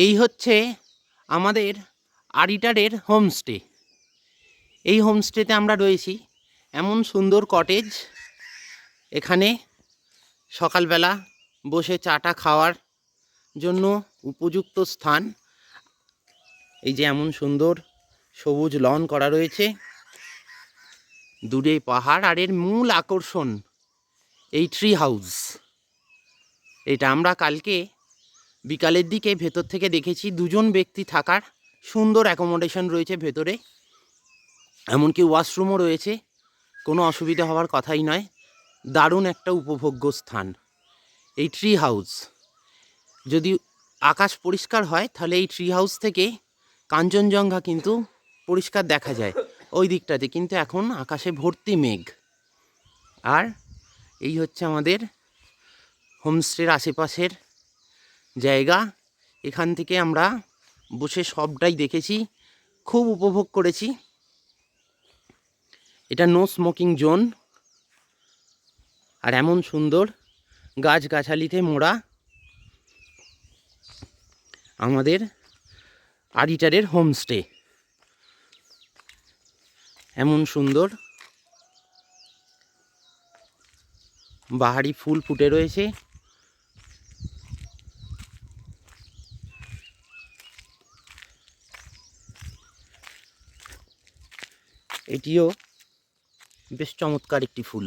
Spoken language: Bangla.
এই হচ্ছে আমাদের আরিটারের হোমস্টে। এই হোমস্টেতে আমরা রয়েছি। এমন সুন্দর কটেজ, এখানে সকালবেলা বসে চাটা খাওয়ার জন্য উপযুক্ত স্থান। এই যে এমন সুন্দর সবুজ লন করা রয়েছে, দূরে পাহাড়, আর এর মূল আকর্ষণ এই ট্রি হাউস। এটা আমরা কালকে বিকালের দিকে ভেতর থেকে দেখেছি। দুজন ব্যক্তি থাকার সুন্দর অ্যাকোমোডেশন রয়েছে ভেতরে, এমনকি ওয়াশরুমও রয়েছে। কোনো অসুবিধা হওয়ার কথাই নয়। দারুণ একটা উপভোগ্য স্থান এই ট্রি হাউস। যদি আকাশ পরিষ্কার হয় তাহলে এই ট্রি হাউস থেকে কাঞ্চনজঙ্ঘা কিন্তু পরিষ্কার দেখা যায় ওই দিকটাতে, কিন্তু এখন আকাশে ভর্তি মেঘ। আর এই হচ্ছে আমাদের হোমস্টের আশেপাশের জায়গা। এখান থেকে আমরা বসে সবটাই দেখেছি, খুব উপভোগ করেছি। এটা নো স্মোকিং জোন, আর এমন সুন্দর গাছগাছালিতে মোড়া আমাদের আরিটারের হোমস্টে। এমন সুন্দর বাহারি ফুল ফুটে রয়েছে। এটিও বেশ চমৎকার একটি ফুল।